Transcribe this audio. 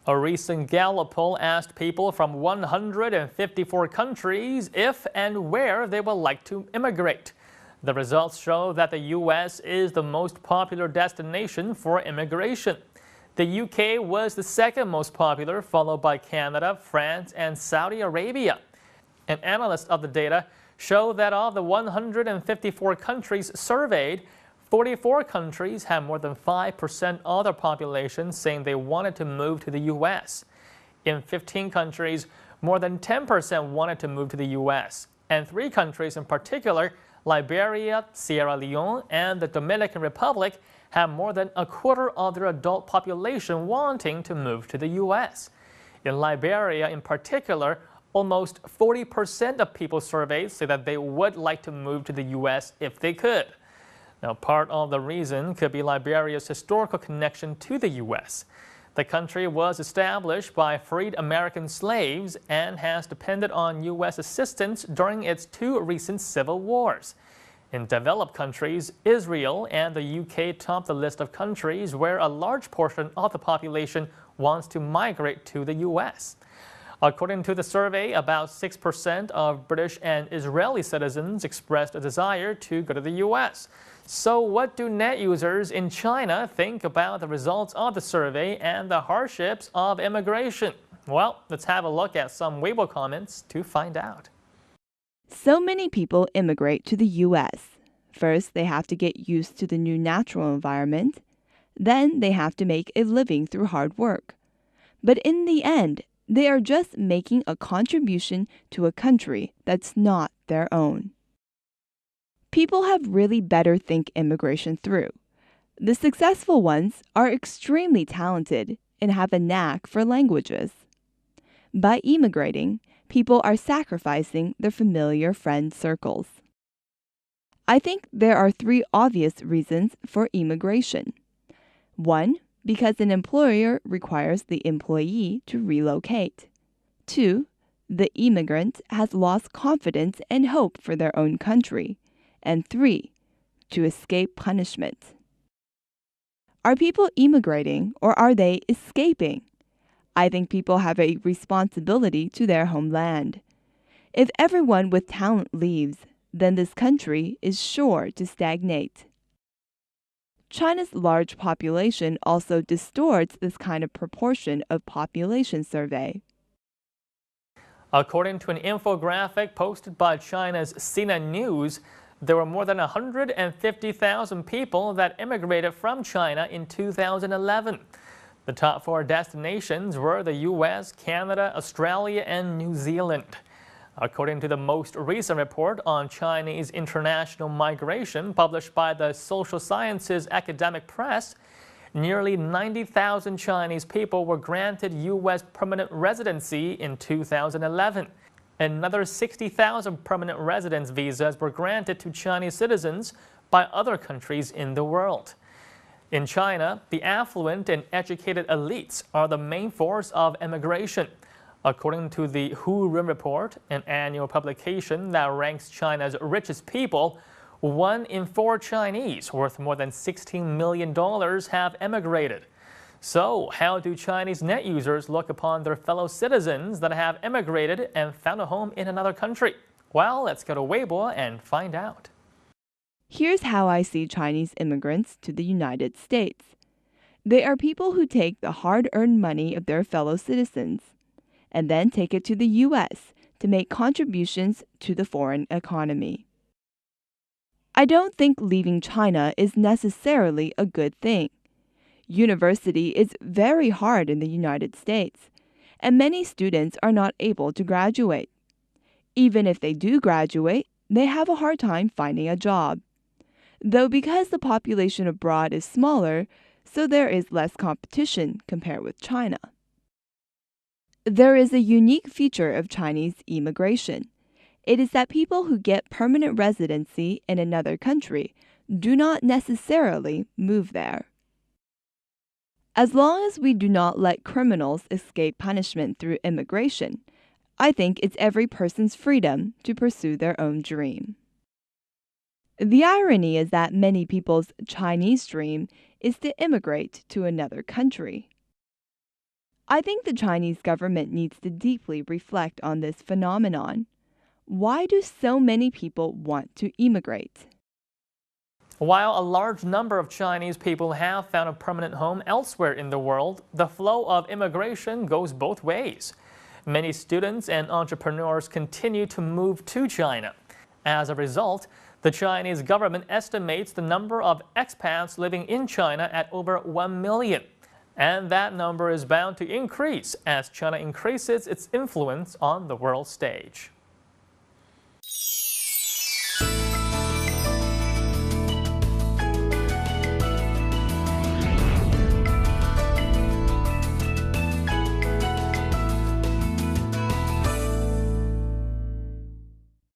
A recent Gallup poll asked people from 154 countries if and where they would like to immigrate. The results show that the U.S. is the most popular destination for immigration. The U.K. was the second most popular, followed by Canada, France, and Saudi Arabia. An analyst of the data showed that of the 154 countries surveyed, 44 countries have more than 5% of their population saying they wanted to move to the U.S. In 15 countries, more than 10% wanted to move to the U.S. And 3 countries in particular, Liberia, Sierra Leone, and the Dominican Republic, have more than a quarter of their adult population wanting to move to the U.S. In Liberia in particular, almost 40% of people surveyed say that they would like to move to the U.S. if they could. Now, part of the reason could be Liberia's historical connection to the U.S. The country was established by freed American slaves and has depended on U.S. assistance during its 2 recent civil wars. In developed countries, Israel and the U.K. top the list of countries where a large portion of the population wants to migrate to the U.S. According to the survey, about 6% of British and Israeli citizens expressed a desire to go to the U.S. So what do net users in China think about the results of the survey and the hardships of immigration? Well, let's have a look at some Weibo comments to find out. So many people immigrate to the U.S. First, they have to get used to the new natural environment. Then they have to make a living through hard work. But in the end, they are just making a contribution to a country that's not their own. People have really better think immigration through. The successful ones are extremely talented and have a knack for languages. By immigrating, people are sacrificing their familiar friend circles. I think there are 3 obvious reasons for immigration. 1, because an employer requires the employee to relocate. 2, the immigrant has lost confidence and hope for their own country. And 3, to escape punishment. Are people immigrating or are they escaping? I think people have a responsibility to their homeland. If everyone with talent leaves, then this country is sure to stagnate. China's large population also distorts this kind of proportion of population survey. According to an infographic posted by China's CNN News, there were more than 150,000 people that immigrated from China in 2011. The top 4 destinations were the U.S., Canada, Australia, and New Zealand. According to the most recent report on Chinese international migration published by the Social Sciences Academic Press, nearly 90,000 Chinese people were granted U.S. permanent residency in 2011. Another 60,000 permanent residence visas were granted to Chinese citizens by other countries in the world. In China, the affluent and educated elites are the main force of immigration. According to the Hurun Report, an annual publication that ranks China's richest people, 1 in 4 Chinese worth more than $16 million have emigrated. So, how do Chinese net users look upon their fellow citizens that have immigrated and found a home in another country? Well, let's go to Weibo and find out. Here's how I see Chinese immigrants to the United States. They are people who take the hard-earned money of their fellow citizens and then take it to the U.S. to make contributions to the foreign economy. I don't think leaving China is necessarily a good thing. University is very hard in the United States, and many students are not able to graduate. Even if they do graduate, they have a hard time finding a job. Though because the population abroad is smaller, so there is less competition compared with China. There is a unique feature of Chinese immigration. It is that people who get permanent residency in another country do not necessarily move there. As long as we do not let criminals escape punishment through immigration, I think it's every person's freedom to pursue their own dream. The irony is that many people's Chinese dream is to immigrate to another country. I think the Chinese government needs to deeply reflect on this phenomenon. Why do so many people want to immigrate? While a large number of Chinese people have found a permanent home elsewhere in the world, the flow of immigration goes both ways. Many students and entrepreneurs continue to move to China. As a result, the Chinese government estimates the number of expats living in China at over 1 million. And that number is bound to increase as China increases its influence on the world stage.